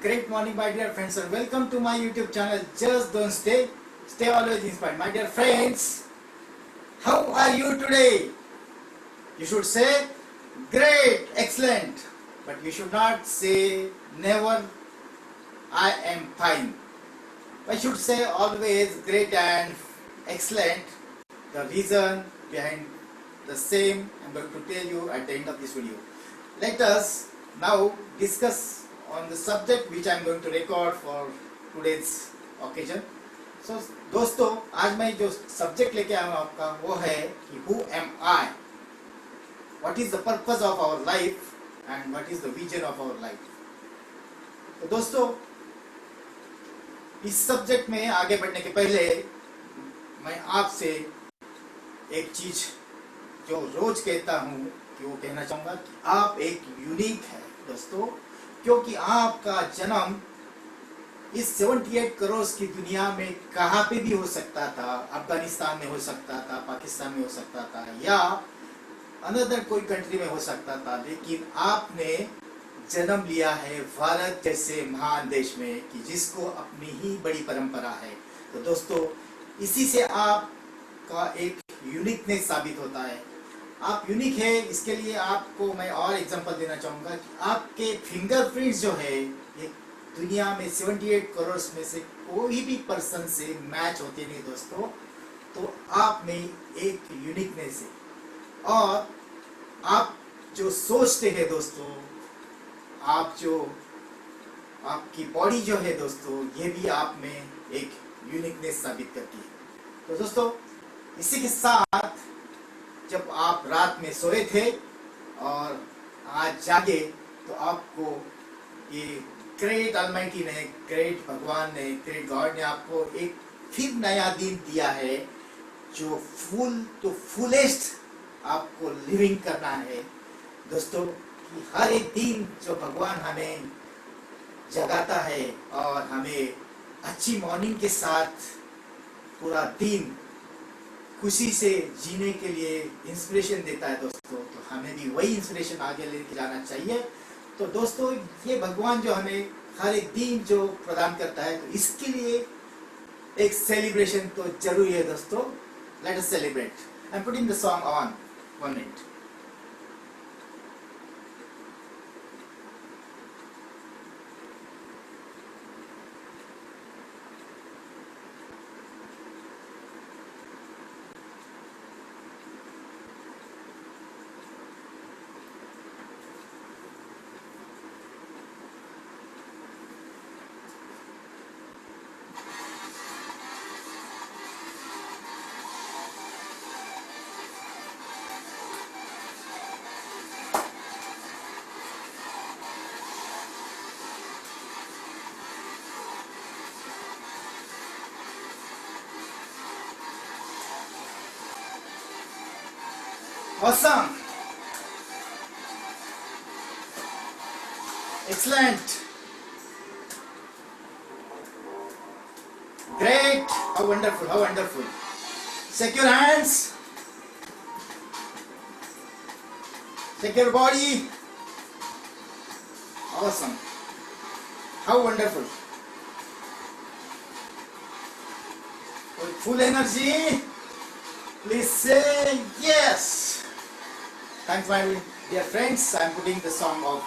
Great morning, my dear friends, and welcome to my YouTube channel. Just don't stay always inspired. My dear friends, how are you today? You should say great, excellent, but you should not say never I am fine. I should say always great and excellent. The reason behind the same I'm going to tell you at the end of this video. Let us now discuss on the subject which I am going to record for today's occasion. So दोस्तों, आज मैं जो subject लेके आया हूँ आपका वो है कि who am I? What is the purpose of our life and what is the vision of our life? तो दोस्तों, इस सब्जेक्ट में आगे बढ़ने के पहले मैं आपसे एक चीज जो रोज कहता हूँ कि वो कहना चाहूँगा कि आप एक यूनिक है दोस्तों, क्योंकि आपका जन्म इस 78 करोड़ की दुनिया में कहाँ पे भी हो सकता था। अफगानिस्तान में हो सकता था, पाकिस्तान में हो सकता था, या अनदर कोई कंट्री में हो सकता था, लेकिन आपने जन्म लिया है भारत जैसे महान देश में कि जिसको अपनी ही बड़ी परंपरा है। तो दोस्तों, इसी से आपका एक यूनिकनेस साबित होता है। आप यूनिक है, इसके लिए आपको मैं और एग्जांपल देना चाहूँगा कि आपके फिंगरप्रिंट्स जो है ये दुनिया में 78 करोड़ में से कोई भी पर्सन से मैच होते नहीं दोस्तों। तो आप में एक यूनिकनेस है, और आप जो सोचते हैं दोस्तों, आप जो आपकी बॉडी जो है दोस्तों, ये भी आप में एक यूनिकनेस साबित करती है। तो दोस्तों, इसी के साथ जब आप रात में सोए थे और आज जागे, तो आपको ये ग्रेट ऑलमाइटी ने, ग्रेट भगवान ने, ग्रेट गॉड ने आपको एक फिर नया दिन दिया है जो फुलेस्ट आपको लिविंग करना है दोस्तों। कि हर एक दिन जो भगवान हमें जगाता है और हमें अच्छी मॉर्निंग के साथ पूरा दिन खुशी से जीने के लिए इंस्पिरेशन देता है दोस्तों, तो हमें भी वही इंस्पिरेशन आगे लेके जाना चाहिए। तो दोस्तों, ये भगवान जो हमें हर एक दिन जो प्रदान करता है, तो इसके लिए एक सेलिब्रेशन तो जरूरी है दोस्तों। Let us celebrate. I am putting the song on 1 minute. Awesome, excellent, great, how wonderful, how wonderful. Shake your hands, shake your body. Awesome, how wonderful. With full energy, please say yes. Thanks my dear friends. I am putting the song of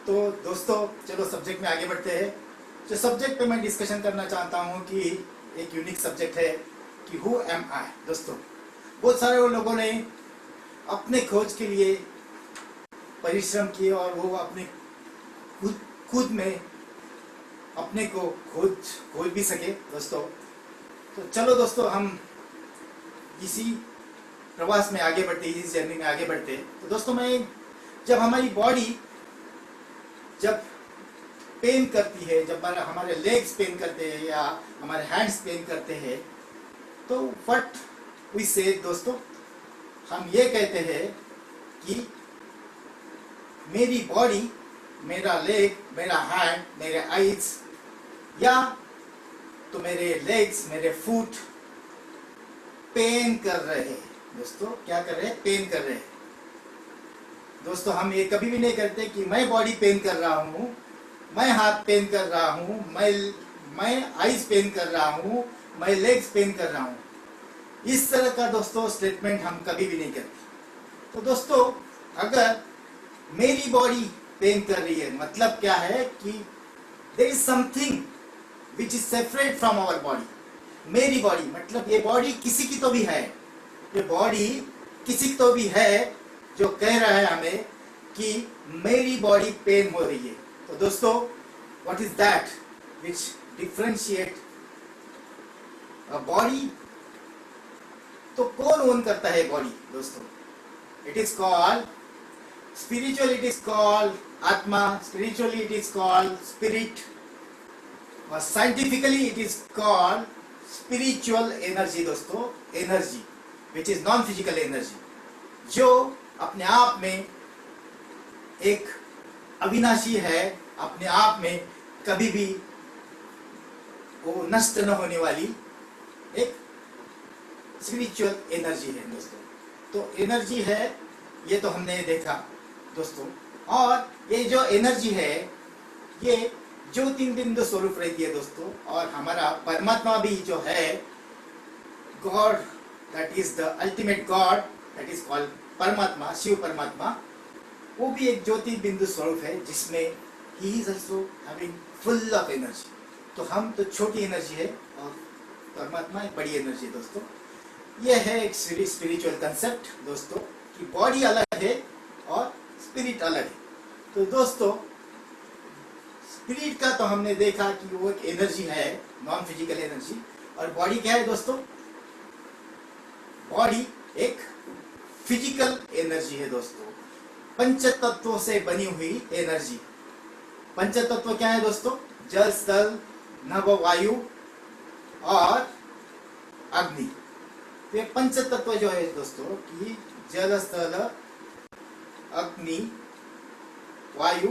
तो दोस्तों, चलो subject में आगे बढ़ते हैं। जो subject पे मैं डिस्कशन करना चाहता हूँ कि एक यूनिक सब्जेक्ट है कि हु एम आई। दोस्तों, बहुत सारे लोगों ने अपने खोज के लिए परिश्रम किए और वो अपने खुद में अपने को खोज भी सके दोस्तों। तो चलो दोस्तों, हम इसी प्रवास में आगे बढ़ते, इस जर्नी में आगे बढ़ते। तो दोस्तों, जब हमारी बॉडी जब पेन करती है, जब हमारे लेग्स पेन करते हैं या हमारे हैंड्स पेन करते हैं, तो व्हाट वी से दोस्तों, हम ये कहते हैं कि मेरी बॉडी मेरा लेग, मेरा हैंड, मेरे आईज, या तो मेरे लेग्स, मेरे फुट पेन कर रहे हैं दोस्तों। क्या कर रहे हैं? पेन कर रहे हैं दोस्तों। हम ये कभी भी नहीं करते कि मैं बॉडी पेन कर रहा हूँ, मैं हाथ पेन कर रहा हूँ, मैं आईज पेन कर रहा हूँ, मैं लेग्स पेन कर रहा हूँ। इस तरह का दोस्तों स्टेटमेंट हम कभी भी नहीं करते। तो दोस्तों, अगर मेरी बॉडी पेन कर रही है, मतलब क्या है कि there is something which is separate from our body. मेरी बॉडी मतलब ये बॉडी किसी की तो भी है, ये बॉडी किसी की तो भी है जो कह रहा है हमें कि मेरी बॉडी पेन हो रही है। तो दोस्तों, what is that which differentiate a body? तो कौन ओन करता है बॉडी दोस्तों? It is called spiritual, it is called आत्मा, spiritually it is called spirit, और scientifically it is called spiritual energy दोस्तों। Energy which is non physical energy, जो अपने आप में एक अविनाशी है, अपने आप में कभी भी वो नष्ट न होने वाली एक स्पिरिचुअल एनर्जी है दोस्तों। तो एनर्जी है, ये तो हमने देखा दोस्तों। और ये जो एनर्जी है, ये ज्योतिर्बिंदु स्वरूप रहती है दोस्तों। और हमारा परमात्मा भी जो है, God, that is the ultimate God, that is called परमात्मा, शिव परमात्मा, वो भी एक ज्योतिर्बिंदु स्वरूप है, जिसमें he is also having full of energy. तो हम तो छोटी एनर्जी है और परमात्मा एक बड़ी एनर्जी है दोस्तों। यह है एक स्पिरिचुअल कंसेप्ट दोस्तों, कि बॉडी अलग है और स्पिरिट अलग है। तो दोस्तों, स्पिरिट का तो हमने देखा कि वो एक एनर्जी है, नॉन फिजिकल एनर्जी। और बॉडी क्या है दोस्तों? बॉडी एक फिजिकल एनर्जी है दोस्तों, पंच तत्वों से बनी हुई एनर्जी। पंच तत्व क्या है दोस्तों? जल, स्थल, नभ, वायु और अग्नि। तो ये पंच तत्व जो है दोस्तों, कि जल, स्थल, अग्नि, वायु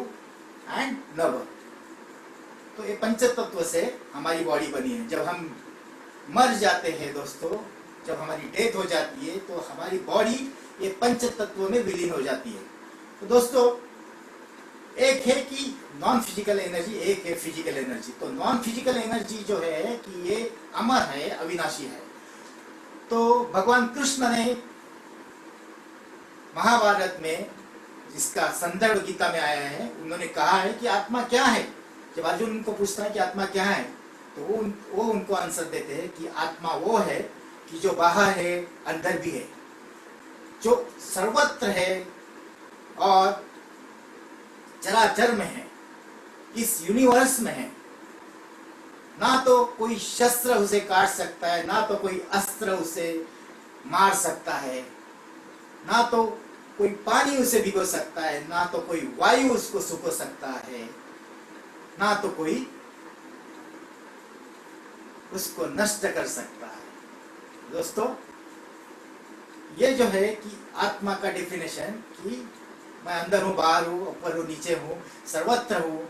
एंड नभ, तो ये पंच तत्व से हमारी बॉडी बनी है। जब हम मर जाते हैं दोस्तों, जब हमारी डेथ हो जाती है, तो हमारी बॉडी ये पंच तत्वों में विलीन हो जाती है। तो दोस्तों, एक है कि नॉन फिजिकल एनर्जी, एक है फिजिकल एनर्जी। तो नॉन फिजिकल एनर्जी जो है कि ये अमर है, अविनाशी है। तो भगवान कृष्ण ने महाभारत में, जिसका संदर्भ गीता में आया है, उन्होंने कहा है कि आत्मा क्या है। जब अर्जुन उनको पूछता है कि आत्मा क्या है, तो वो उनको आंसर देते हैं कि आत्मा वो है कि जो बाहर है, अंदर भी है, जो सर्वत्र है और चराचर में है, इस यूनिवर्स में है। ना तो कोई शस्त्र उसे काट सकता है, ना तो कोई अस्त्र उसे मार सकता है, ना तो कोई पानी उसे भिगो सकता है, ना तो कोई वायु उसको सुखो सकता है, ना तो कोई उसको नष्ट कर सकता है। दोस्तों, ये जो है कि आत्मा का डेफिनेशन, कि मैं अंदर हूँ, बाहर हूँ, ऊपर हूँ, नीचे हूँ, सर्वत्र हूँ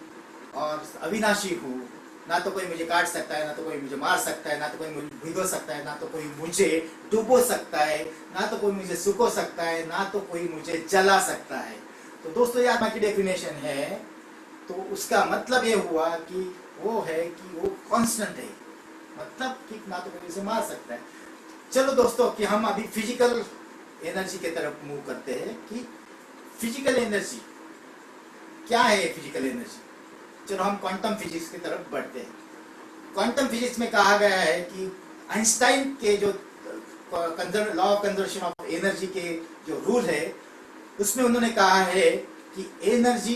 और अविनाशी हूँ। ना तो कोई मुझे काट सकता है, ना तो कोई मुझे मार सकता है, ना तो कोई मुझे भिगो सकता है, ना तो कोई मुझे डुबो सकता है, ना तो कोई मुझे सुखो सकता है, ना तो कोई मुझे जला सकता है। तो दोस्तों, ये आत्मा की डेफिनेशन है। तो उसका मतलब ये हुआ कि वो है कि वो कांस्टेंट है, मतलब कि ना तो कोई उसे मार सकता है। चलो दोस्तों, कि हम अभी फिजिकल एनर्जी की तरफ मूव करते हैं कि फिजिकल एनर्जी क्या है। फिजिकल एनर्जी, चलो हम क्वांटम फिजिक्स की तरफ बढ़ते हैं। क्वांटम फिजिक्स में कहा गया है कि आइंस्टाइन के जो law of conservation of energy के जो रूल है, उसमें उन्होंने कहा है कि energy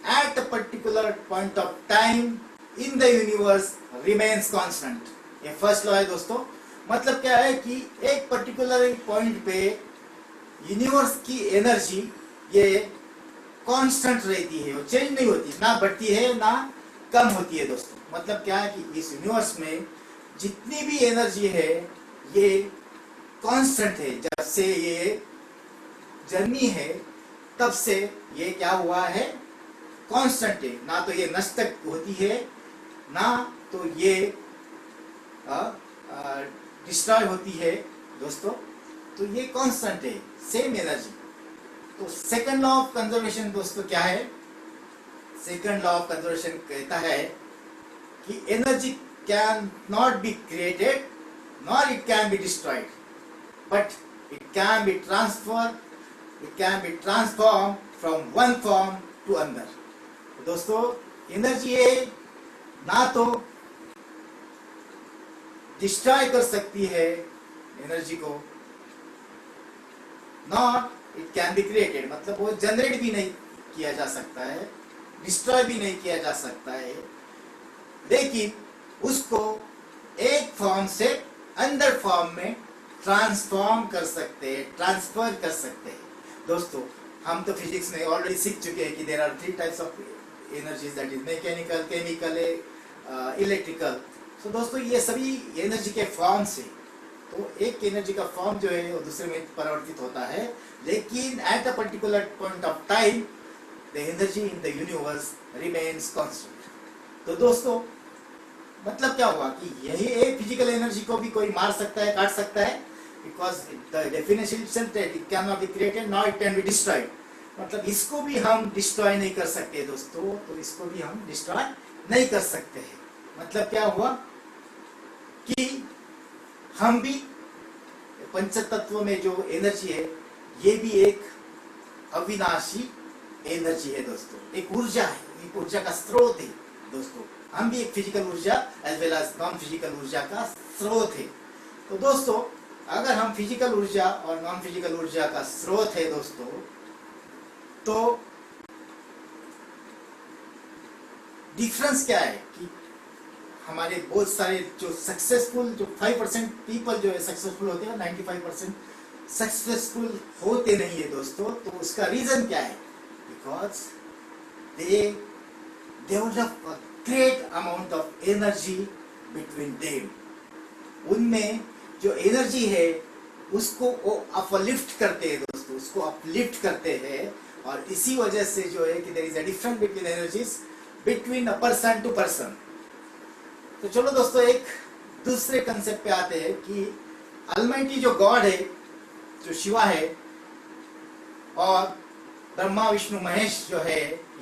at a particular point of time in the universe remains constant. ये फर्स्ट लॉ है दोस्तों। मतलब क्या है कि एक पर्टिकुलर पॉइंट पे यूनिवर्स की एनर्जी ये कांस्टेंट रहती है, वो चेंज नहीं होती, ना बढ़ती है ना कम होती है दोस्तों। मतलब क्या है कि इस यूनिवर्स में जितनी भी एनर्जी है ये कांस्टेंट है। जब से ये जन्मी है तब से ये क्या हुआ है, कांस्टेंट है, ना तो ये नष्ट होती है ना तो ये डिस्ट्रॉय होती है दोस्तों, तो ये कांस्टेंट है, सेम एनर्जी। तो सेकंड लॉ ऑफ कंजर्वेशन दोस्तों क्या है? सेकंड लॉ ऑफ कंजर्वेशन कहता है कि energy can not be created nor it can be destroyed, but it can be transform from one form to another. दोस्तों energy है ना तो डिस्ट्रॉय कर सकती है एनर्जी को, not it can be created, मतलब वो जनरेट भी नहीं किया जा सकता है, डिस्ट्रॉय भी नहीं किया जा सकता है, लेकिन उसको एक फॉर्म से अंदर फॉर्म में ट्रांसफॉर्म कर सकते हैं, ट्रांसफर कर सकते हैं। दोस्तों हम तो फिजिक्स में ऑलरेडी सीख चुके हैं कि there are 3 types of energies, that is mechanical, chemical, electrical. तो दोस्तों ये सभी एनर्जी के फॉर्म से, तो एक एनर्जी का फॉर्म जो है वो दूसरे में परिवर्तित होता है, लेकिन at a particular point of time the energy in the universe remains constant. तो दोस्तों मतलब क्या हुआ कि यही एक फिजिकल एनर्जी को भी कोई मार सकता है, काट सकता है, because the definition itself that it can not be created not it can be destroyed. मतलब इसको भी हम डिस्ट्रॉय नहीं कर सकते दोस्तों, तो इसको भी हम डिस्ट्रॉय नहीं कर सकते हैं। मतलब क्या हुआ कि हम भी पंचतत्व में जो एनर्जी है ये भी एक अविनाशी एनर्जी है दोस्तों, एक ऊर्जा है, एक ऊर्जा का स्रोत है दोस्तों। हम भी एक फिजिकल ऊर्जा as well as non physical ऊर्जा का स्रोत है। तो दोस्तों अगर हम फिजिकल ऊर्जा और नॉन फिजिकल ऊर्जा का स्रोत है दोस्तों, तो डिफरेंस क्या है कि हमारे बहुत सारे जो सक्सेसफुल, जो 5% पीपल जो है सक्सेसफुल होते हैं, 95% सक्सेसफुल होते नहीं है दोस्तों। तो उसका रीजन क्या है? Because they develop a great amount of energy between them. उनमें जो एनर्जी है उसको वो अपलिफ्ट करते हैं दोस्तों, उसको अपलिफ्ट करते हैं, और इसी वजह से जो है कि there is a difference between energies between a person to person. तो चलो दोस्तों एक दूसरे कंसेप्ट पे आते हैं कि अलमाइटी जो गॉड है, जो शिवा है, और ब्रह्मा विष्णु महेश जो है,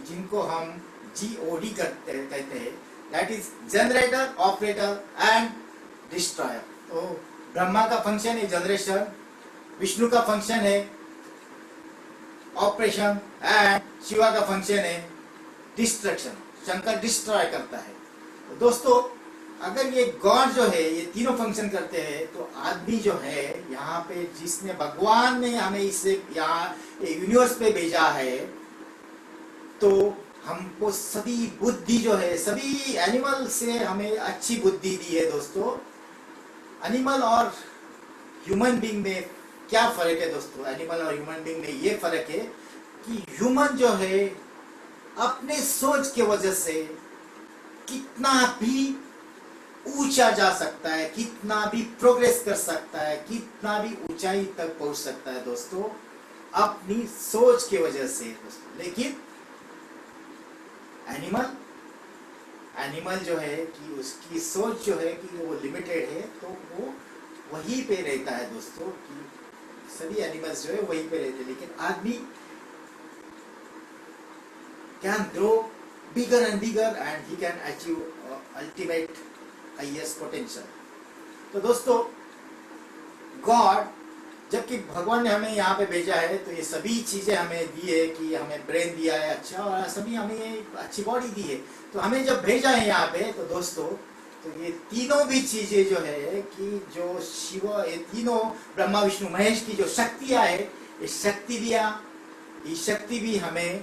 जिनको हम GOD कहते हैं, that is generator, operator and destroyer. तो ब्रह्मा का फंक्शन है जनरेशन, विष्णु का फंक्शन है ऑपरेशन, एंड शिवा का फंक्शन है डिस्ट्रक्शन। शंकर डिस्ट्रॉय करता है। तो दोस्तों अगर ये गॉड जो है ये तीनों फंक्शन करते हैं, तो आदमी जो है यहाँ पे, जिसने भगवान ने हमें इसे यहाँ यूनिवर्स पे भेजा है, तो हमको सभी बुद्धि जो है, सभी एनिमल से हमें अच्छी बुद्धि दी है दोस्तों। एनिमल और ह्यूमन बीइंग में क्या फर्क है दोस्तों? एनिमल और ह्यूमन बीइंग में ये फर्क है कि ह्यूमन जो है अपने सोच के वजह से कितना भी ऊंचा जा सकता है, कितना भी प्रोग्रेस कर सकता है, कितना भी ऊंचाई तक पहुंच सकता है दोस्तों, अपनी सोच की वजह से दोस्तों। लेकिन एनिमल जो है कि उसकी सोच जो है कि वो लिमिटेड है, तो वो वहीं पे रहता है दोस्तों, कि सभी एनिमल्स जो है वहीं पे रहते हैं। लेकिन आदमी can grow bigger and bigger and he can achieve ultimate highest potential. तो दोस्तों गॉड, जबकि भगवान ने हमें यहाँ पे भेजा है, तो ये सभी चीजें हमें दी है कि हमें ब्रेन दिया है अच्छा, और सभी हमें अच्छी बॉडी दी है। तो हमें जब भेजा है यहाँ पे, तो दोस्तों तो ये तीनों भी चीजें जो है कि जो शिव, ये तीनों ब्रह्मा विष्णु महेश की जो शक्तियां है, ये शक्ति भी हमें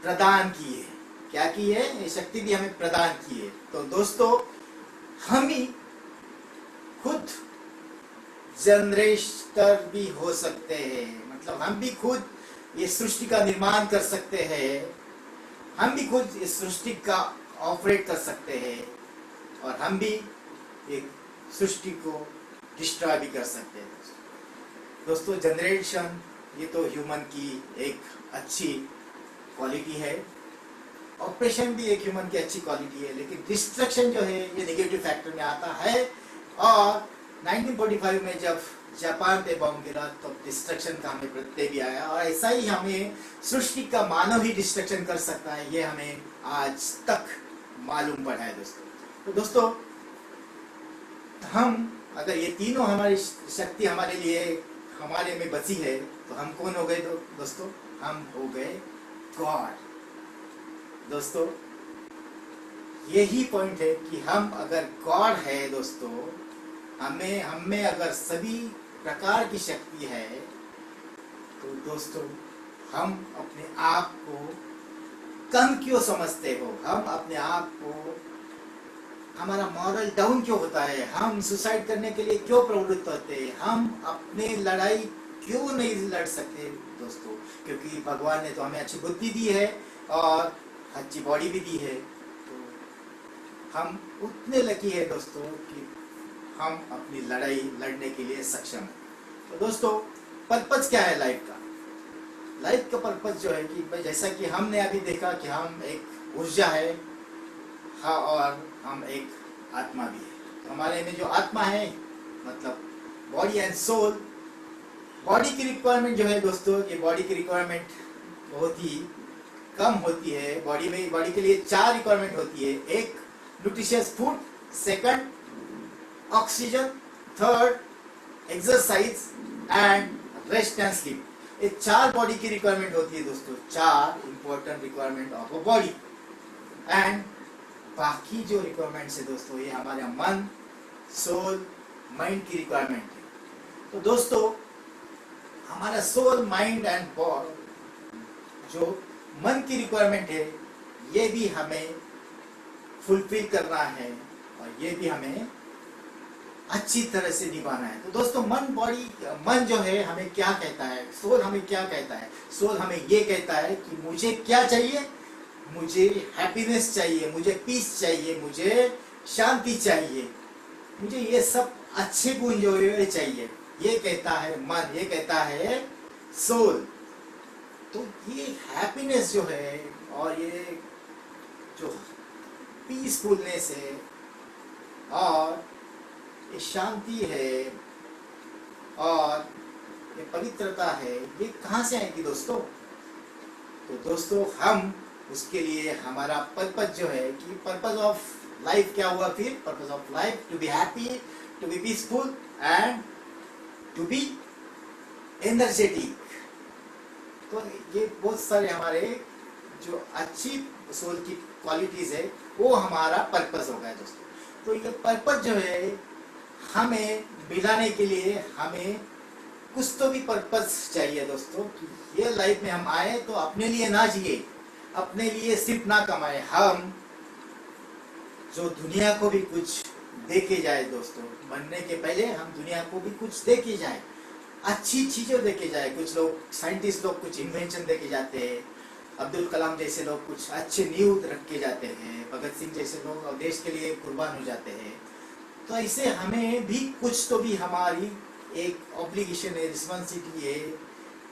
प्रदान की है। क्या की है? ये शक्ति भी हमें प्रदान की है। तो दोस्तों हम ही खुद जनरेटर भी हो सकते हैं, मतलब हम भी खुद ये सृष्टि का निर्माण कर सकते हैं, हम भी खुद इस सृष्टि का ऑपरेट कर सकते हैं, और हम भी एक सृष्टि को डिस्ट्रॉय भी कर सकते हैं दोस्तों। जनरेशन ये तो ह्यूमन की एक अच्छी क्वालिटी है, ऑपरेशन भी एक ह्यूमन की अच्छी क्वालिटी है, लेकिन डिस्ट्रक्शन जो है ये नेगेटिव फैक्टर में आता है। और 1945 में जब जापान पे बॉम्ब गिरा तो डिस्ट्रक्शन का हमें प्रत्यय भी आया, और ऐसा ही हमें सृष्टि का मानव ही डिस्ट्रक्शन कर सकता है, ये हमें आज तक मालूम पड़ा है दोस्तों। तो दोस्तों हम अगर ये तीनों हमारी शक्ति हमारे लिए हमारे में बची है तो हम कौन हो गए दोस्तों? हम हो गए गॉड। दोस्तों यही पॉइंट है कि हम अगर गॉड है दोस्तों, हमें अगर सभी प्रकार की शक्ति है, तो दोस्तों हम अपने आप को कम क्यों समझते हो? हम अपने आप को, हमारा मॉरल डाउन क्यों होता है? हम सुसाइड करने के लिए क्यों प्रवृत्त होते हैं? हम अपने लड़ाई क्यों नहीं लड़ सकते दोस्तों? क्योंकि भगवान ने तो हमें अच्छी बुद्धि दी है और अच्छी बॉडी भी दी है, तो हम उतने लकी है दोस्तों कि हम अपनी लड़ाई लड़ने के लिए सक्षम हैं। तो दोस्तों पर्पस क्या है लाइफ का? लाइफ का पर्पस जो है कि जैसा कि हमने अभी देखा कि हम एक ऊर्जा है, हाँ, और हम एक आत्मा भी है। तो हमारे में जो आत्मा है मतलब बॉडी एंड सोल, बॉडी की रिक्वायरमेंट जो है दोस्तों, ये बॉडी की रिक्वायरमेंट बहुत ही कम होती है। बॉडी के लिए 4 रिक्वायरमेंट होती है। एक nutritious food, second oxygen, third exercise and rest and sleep. ये 4 बॉडी की रिक्वायरमेंट होती है दोस्तों, 4 important requirement of a body. And बाकी जो रिक्वायरमेंट्स है दोस्तों, ये हमारे मन, सोल, माइंड की रिक्वायरमेंट है। तो दोस्तों हमारा सोल, माइंड एंड बॉडी, जो मन की रिक्वायरमेंट है, ये भी हमें फुलफिल करना है और ये भी हमें अच्छी तरह से निभाना है। तो दोस्तों मन जो है हमें क्या कहता है? सोल हमें क्या कहता है? सोल हमें ये कहता है कि मुझे क्या चाहिए? मुझे हैप्पीनेस चाहिए, मुझे पीस चाहिए, मुझे शांति चाहिए, मुझे ये सब अच्छे गुण जो है चाहिए। ये कहता है मन, ये कहता है सोल। तो ये हैप्पीनेस जो है और ये जो पीसफुलनेस है और ये शांति है और ये पवित्रता है, ये कहाँ से आएगी दोस्तों? तो दोस्तों हम उसके लिए हमारा पर्पस जो है कि पर्पस ऑफ लाइफ क्या हुआ फिर? Purpose of life to be happy, to be peaceful and to be energetic. तो ये बहुत सारे हमारे जो अच्छी सोल की क्वालिटीज है वो हमारा पर्पस होगा दोस्तों। तो ये पर्पस जो है हमें मिलाने के लिए हमें कुछ तो भी पर्पस चाहिए दोस्तों। कि ये लाइफ में हम आए तो अपने लिए ना जिए, अपने लिए सिर्फ ना कमाए, हम जो दुनिया को भी कुछ देके जाए दोस्तों। मरने के पहले हम दुनिया को भी कुछ देके जाए, अच्छी चीजें देके जाए। कुछ लोग साइंटिस्ट लोग कुछ इन्वेंशन देके जाते हैं, अब्दुल कलाम जैसे लोग कुछ अच्छे न्यूज रख के जाते हैं, भगत सिंह जैसे लोग देश के लिए कुर्बान हो जाते हैं। तो ऐसे हमें भी कुछ तो भी हमारी एक ऑब्लिगेशन है, रिस्पॉन्सिबिलिटी है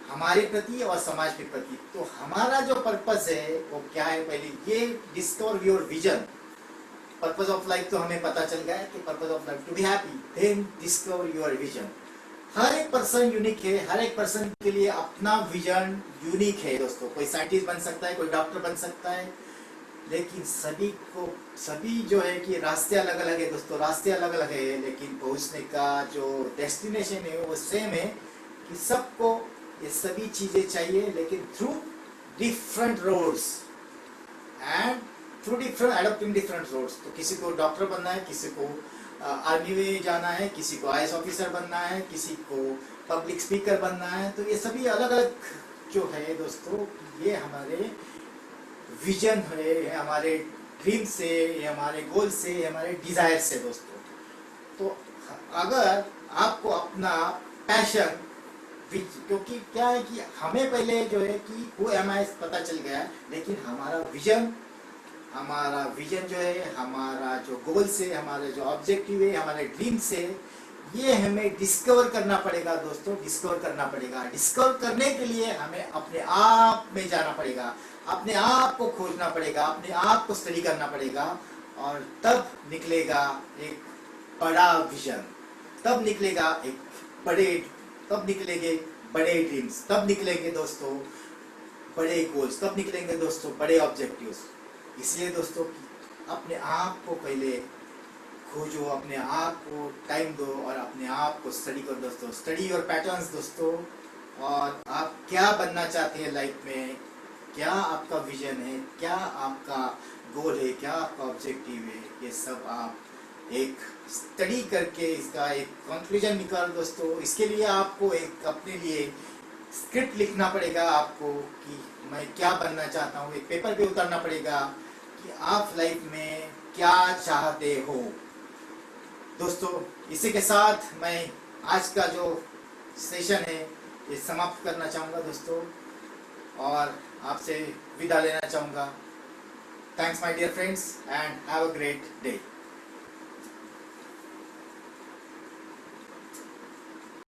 हमारे प्रति और समाज के प्रति। तो हमारा जो पर्पस है वो क्या है? पहले ये discover your vision. Purpose of life तो हमें पता चल गया है कि purpose of life to be happy, then discover your vision. हर एक पर्सन यूनिक है, हर एक पर्सन के लिए अपना विजन यूनिक है दोस्तों। कोई साइंटिस्ट बन सकता है, कोई डॉक्टर बन सकता है, लेकिन सभी जो है कि रास्ते अलग अलग है दोस्तों। रास्ते अलग अलग है लेकिन पहुंचने का जो डेस्टिनेशन है वो सेम है कि सबको ये सभी चीजें चाहिए, लेकिन through different roads and through different adopting different roads. तो किसी को डॉक्टर बनना है, किसी को आर्मी में जाना है, किसी को IAS ऑफिसर बनना है, किसी को पब्लिक स्पीकर बनना है। तो ये सभी अलग अलग जो है दोस्तों, ये हमारे विजन है, हमारे ड्रीम से, हमारे गोल से, हमारे डिजायर से दोस्तों। तो अगर आपको अपना पैशन, क्योंकि क्या है कि हमें पहले जो है कि हु एम आई पता चल गया, लेकिन हमारा विजन जो है, हमारा जो गोल से, हमारे जो ऑब्जेक्टिव है, हमारे ड्रीम से, ये हमें डिस्कवर करना पड़ेगा दोस्तों। डिस्कवर करना पड़ेगा। डिस्कवर करने के लिए हमें अपने आप में जाना पड़ेगा, अपने आप को खोजना पड़ेगा, अपने आप को स्टडी करना पड़ेगा, और तब निकलेगा एक बड़ा विजन, तब निकलेगा एक बड़े, तब निकलेंगे बड़े ड्रीम्स, तब निकलेंगे दोस्तों बड़े गोल्स, तब निकलेंगे दोस्तों बड़े ऑब्जेक्टिव्स। इसलिए दोस्तों अपने आप को पहले खोजो, अपने आप को टाइम दो और अपने आप को स्टडी करो दोस्तों। स्टडी योर पैटर्न्स दोस्तों, और आप क्या बनना चाहते हैं लाइफ में, क्या आपका विजन है, क्या आपका गोल है, क्या आपका ऑब्जेक्टिव है, ये सब आप एक स्टडी करके इसका एक कंक्लूजन निकाल दोस्तों। इसके लिए आपको एक अपने लिए स्क्रिप्ट लिखना पड़ेगा आपको कि मैं क्या बनना चाहता हूँ, एक पेपर पे उतारना पड़ेगा कि आप लाइफ में क्या चाहते हो दोस्तों। इसी के साथ मैं आज का जो सेशन है ये समाप्त करना चाहूँगा दोस्तों, और आपसे विदा लेना चाहूँगा। Thanks my dear friends and have a great day.